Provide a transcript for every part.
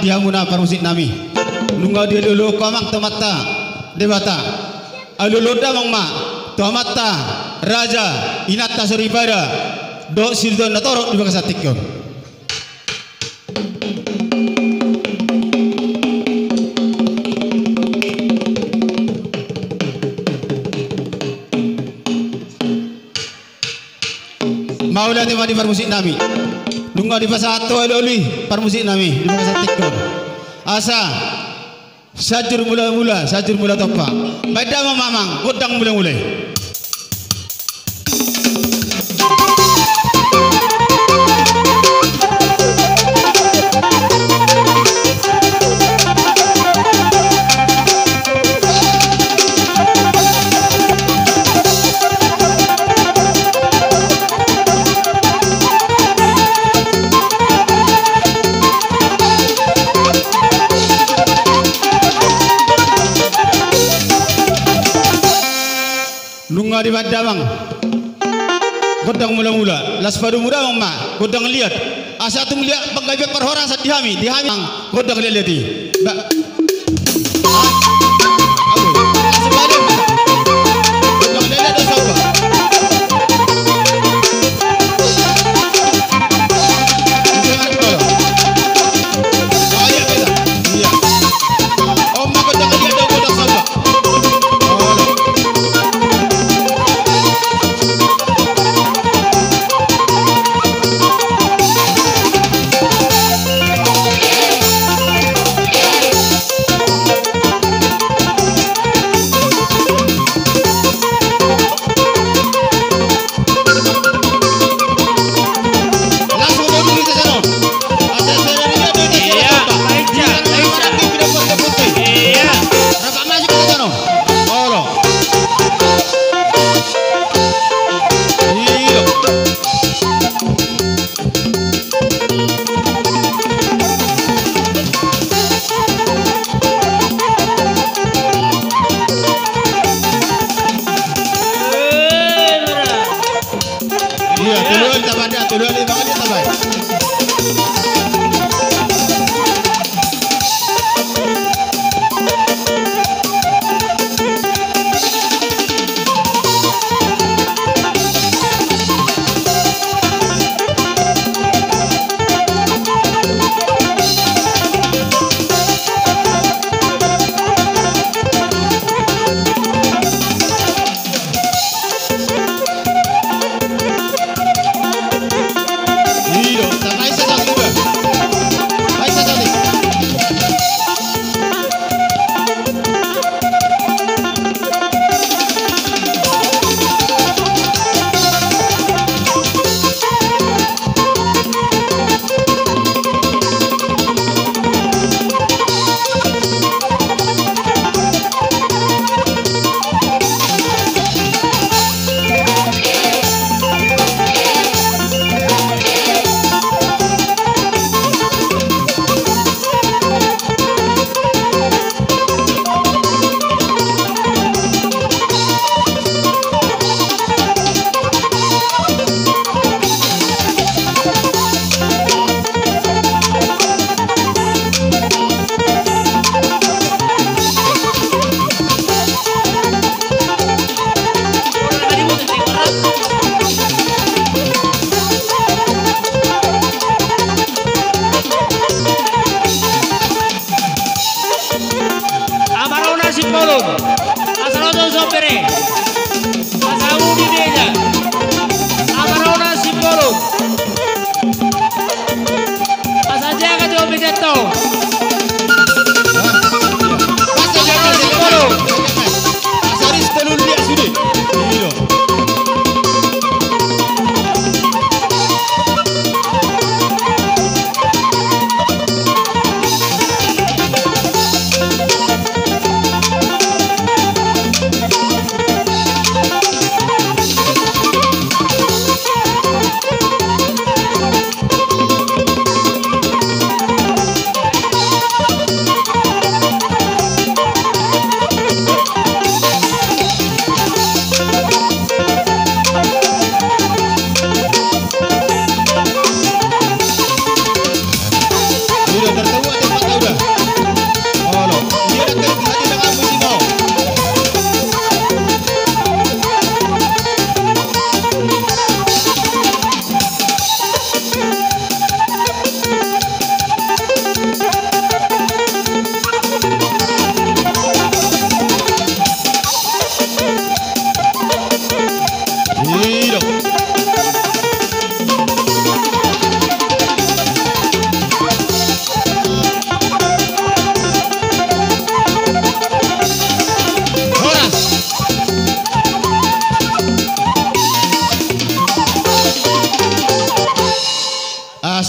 dihamuna parmusik nami nunga dia lulu kamang temata debata alulu damang ma tomata raja inata soribara do sildo natoro di bakasatikyo Maula di madi parmusik nami nunggu di pasato aloli parmusik nami di bakasatikyo asa sajur mula topa beda mamang godang mula di badamang godang mula las padu mura ma godang lihat asa tu lihat penggawe perhora sa dihami godang lihat di godang lihat do sauba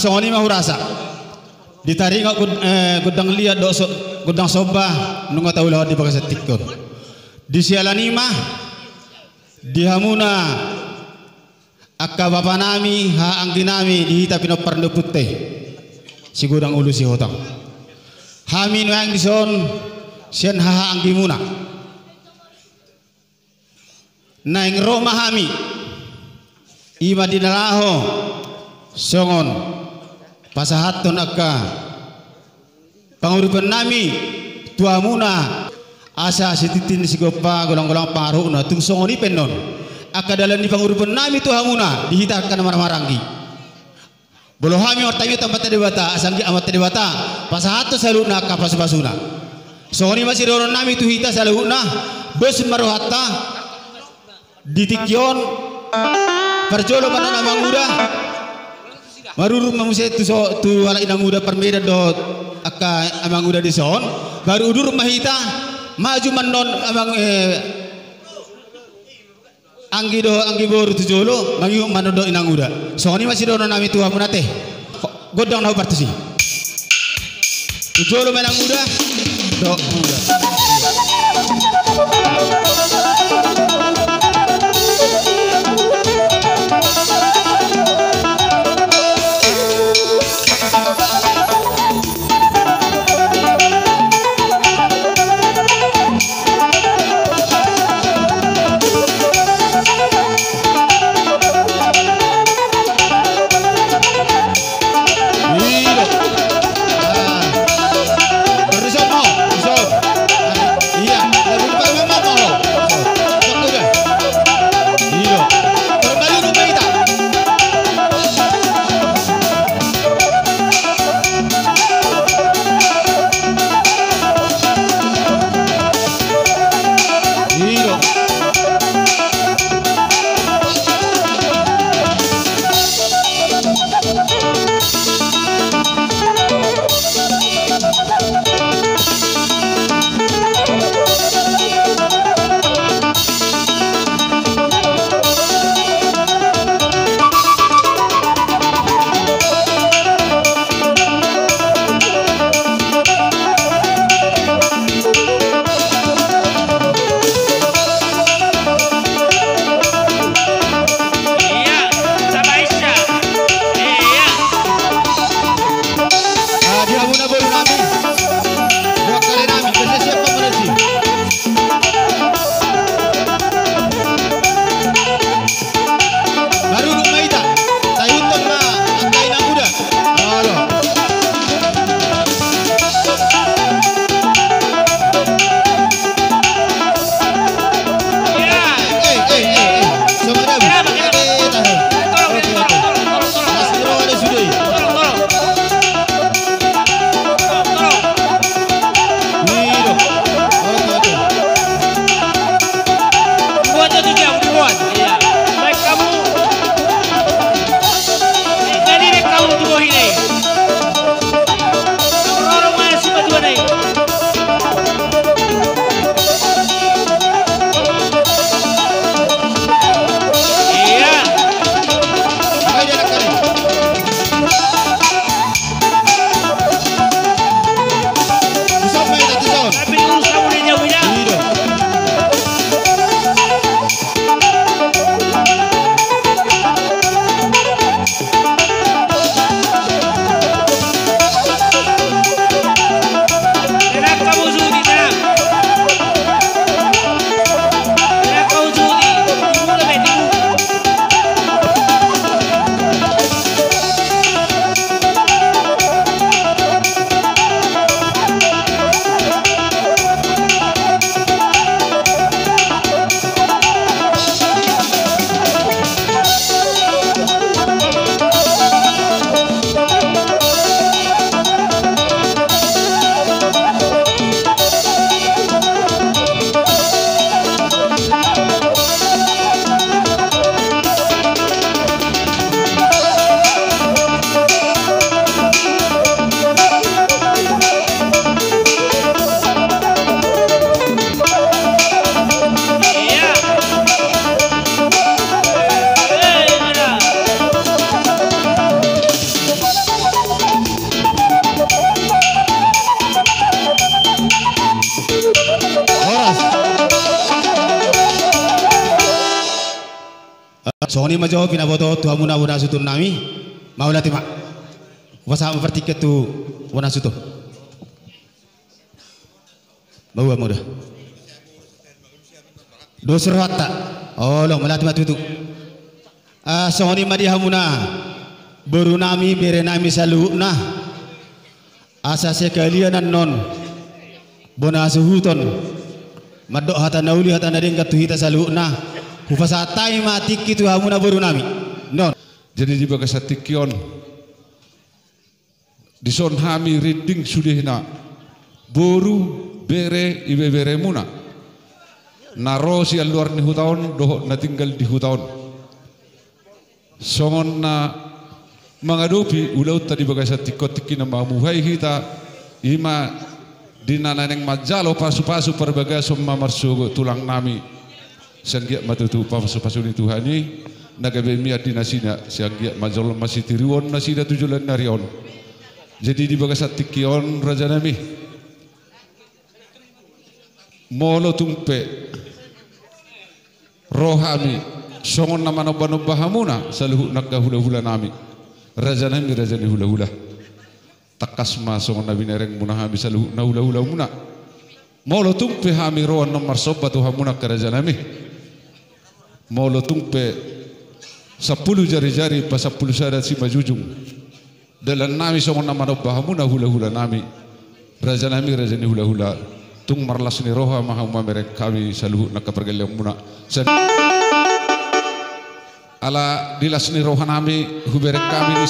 songoni mahurasa ditarik gudang liat dosok gudang soba nunga tahu lawat di bagas tikon di sialani mah di hamuna akka bapa nami ha anggi nami dihita pino parndo putih si gudang ulu si hotang hamin wang dison sian ha anggi muna naing roma hami ima dinalaho songon pasahaton akka panguripan nami tua muna asa sititin sigopa golang-golang paruh na tung songoni penon akka dalan di panguripan nami tua muna dihitakan marang-maranggi bolo hami ortayo tempat dewata asanggi amat dewata pasahato saluna akka pasubasuna songoni masih roron nami tu hita saluna bes maruhata ditikyon parjolo mana nama muda maruru mamusia tu wala inang muda permeda do akka amang muda dison baru udur mahita maju manon amang anggi boru tu jolo mangiu manon do inang muda soni masih do nami tua munate godang nau partisi tu jolo menang muda do muda Songoni majo pinaboto tu hamuna wana sutun nami maulati mak wasa mempertiket tu wana sutu bawa muda dosur hatta oh lo melati matu tu songoni madi hamuna baru nami bere nami salu nah asa sekalian non bona suhuton madok hata nauli hata nadeng katuhita salu nah hufasatai mati kitu hamuna baru nami non jadi di bagasatikion di son hami reading sudehna boru bere ibe bere muna naro si luar ni hutaon doh na tinggal di hutaon songon na mengadopi ulau tadi bagasatikot tikina mamuhai kita ima dinananeng majalo pasu-pasu perbaga somma marsugo tulang nami sanggiak matutu pasu-pasu ni Tuhani nagabe miat dinasina sanggiak majalo masih tiriwon nasida tujulan narion jadi di bagasatikion raja nami molo tumpe rohami songon nama nobba hamuna saluhu nakka hula-hula nami raja nami raja ni hula-hula takasma songon nabi nereng munahami saluhu na hula-hula muna molo tumpe hami rohan nomor sobatu hamuna ke raja nami molo tumpe 10 jari-jari pa 10 sadat si majujung dalam nami songon nama nobba hamuna hula-hula nami raja ni hula-hula tung marlas ni roha maha merek kami saluhu nak pergalian muna ala dilas ni roha nami huberek kami ni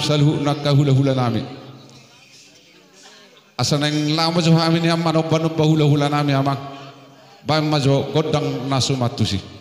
saluhu nak hula-hula nami asaneng lama jo kami ni amma nobba hula-hula nami amak bang majo godang nasu matusi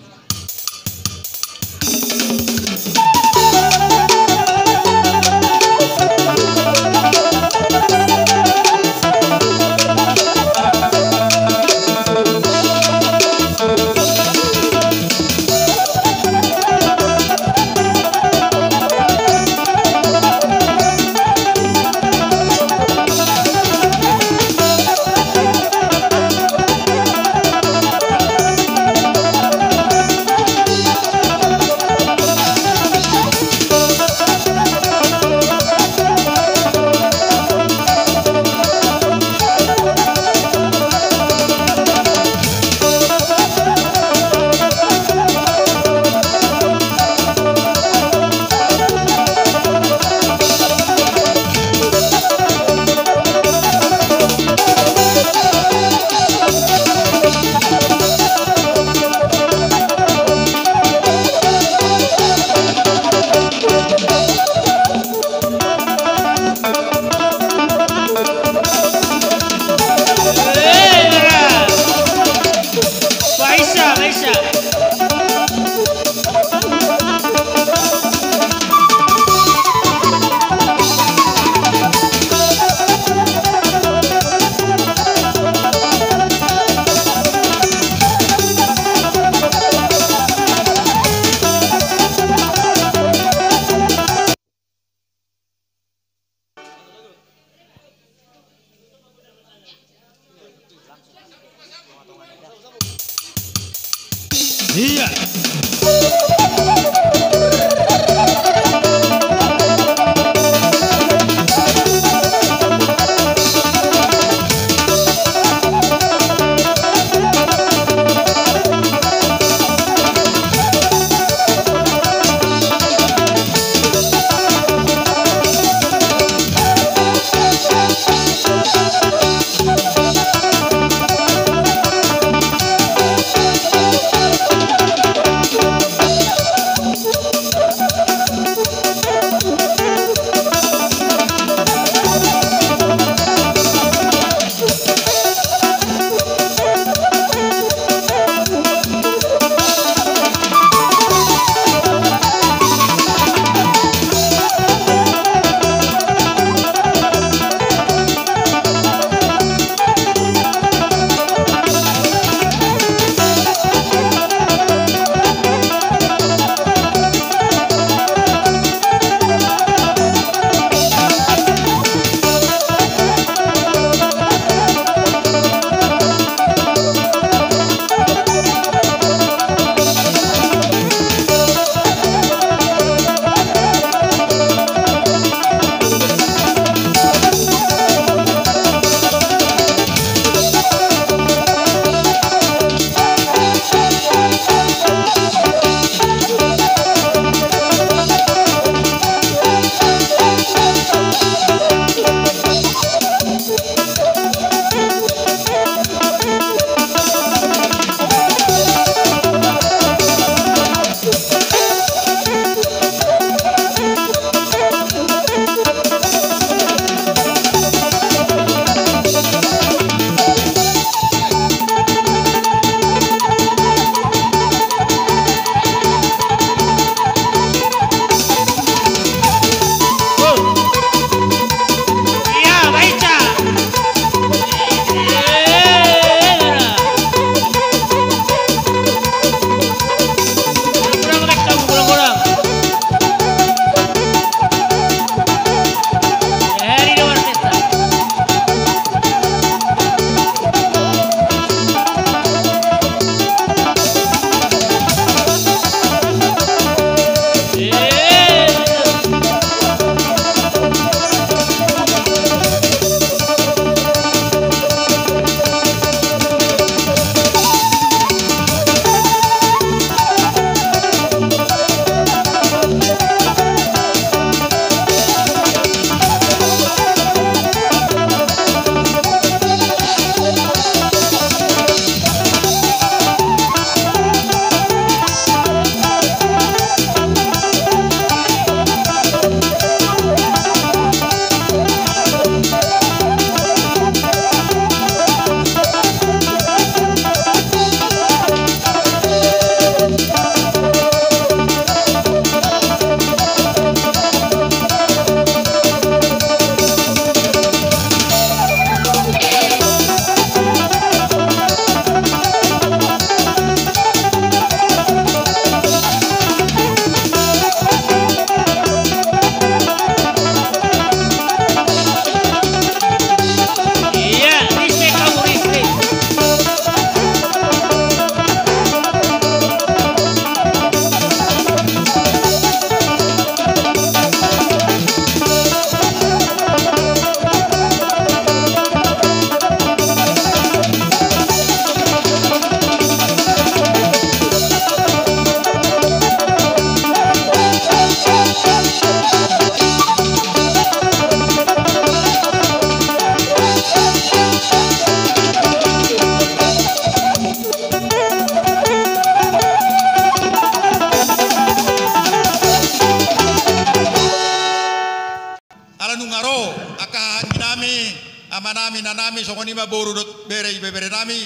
amanami nanami songoni maboru dot bere bere nami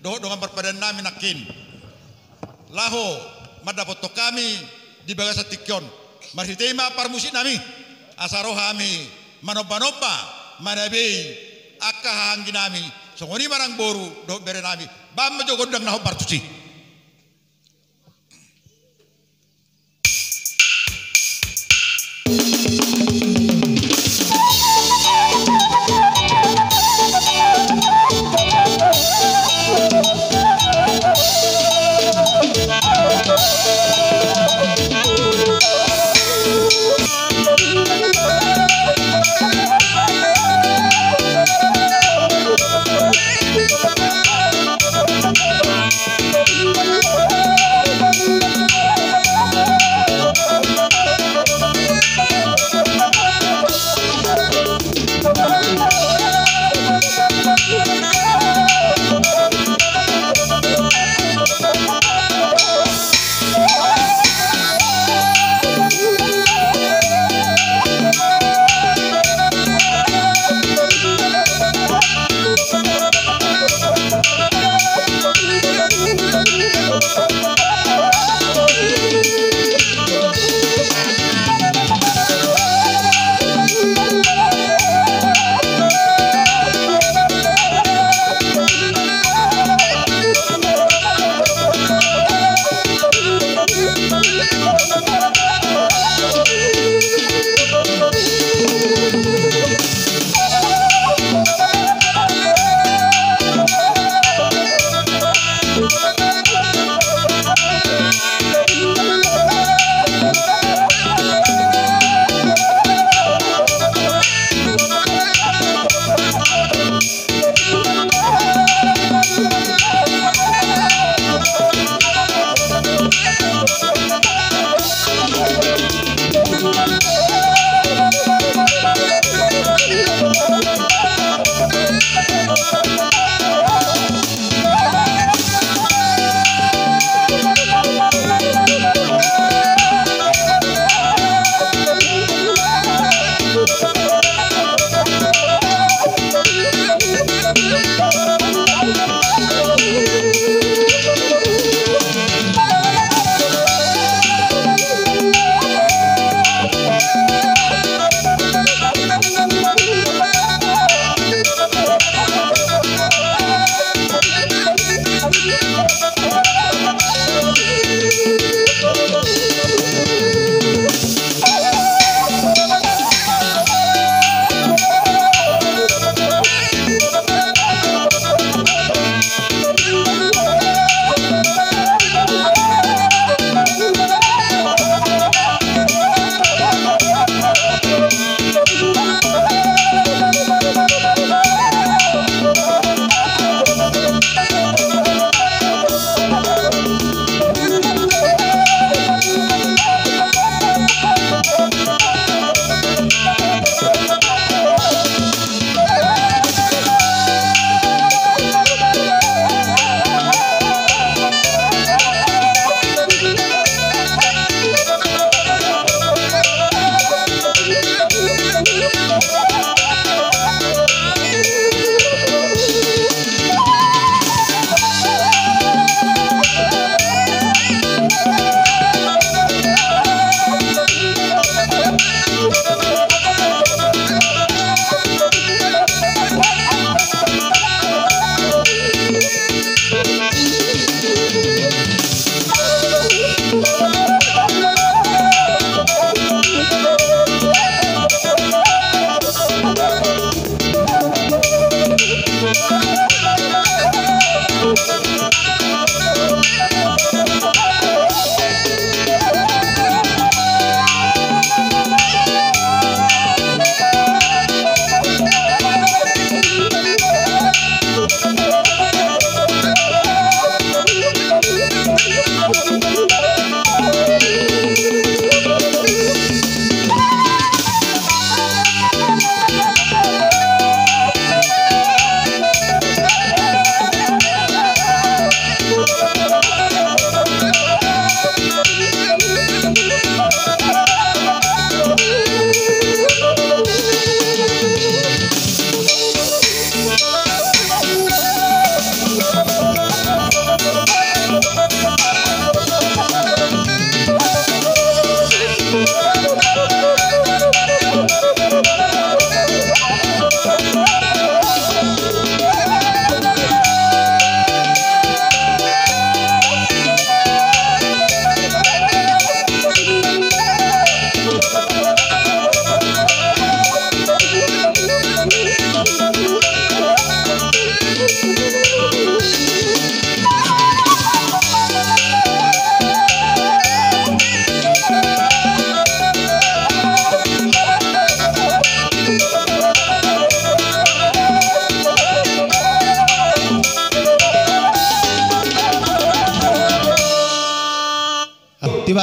doh dengan perpadan nami nakin laho madapoto kami di bagasa tikyon maritema parmusik nami asarohami manoba-noba manabe akahanggi nami songoni marang boru doh bere nami bam jogodang naho partusi.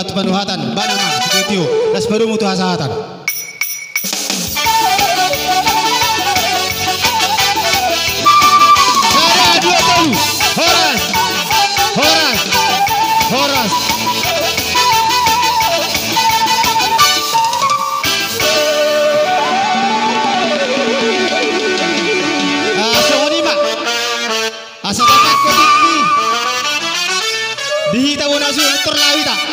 batu panuhatan banama sekutio das baru mutu hasahatan. Sada 20 Horas songonima asa takat ko dihita mo na su turlawita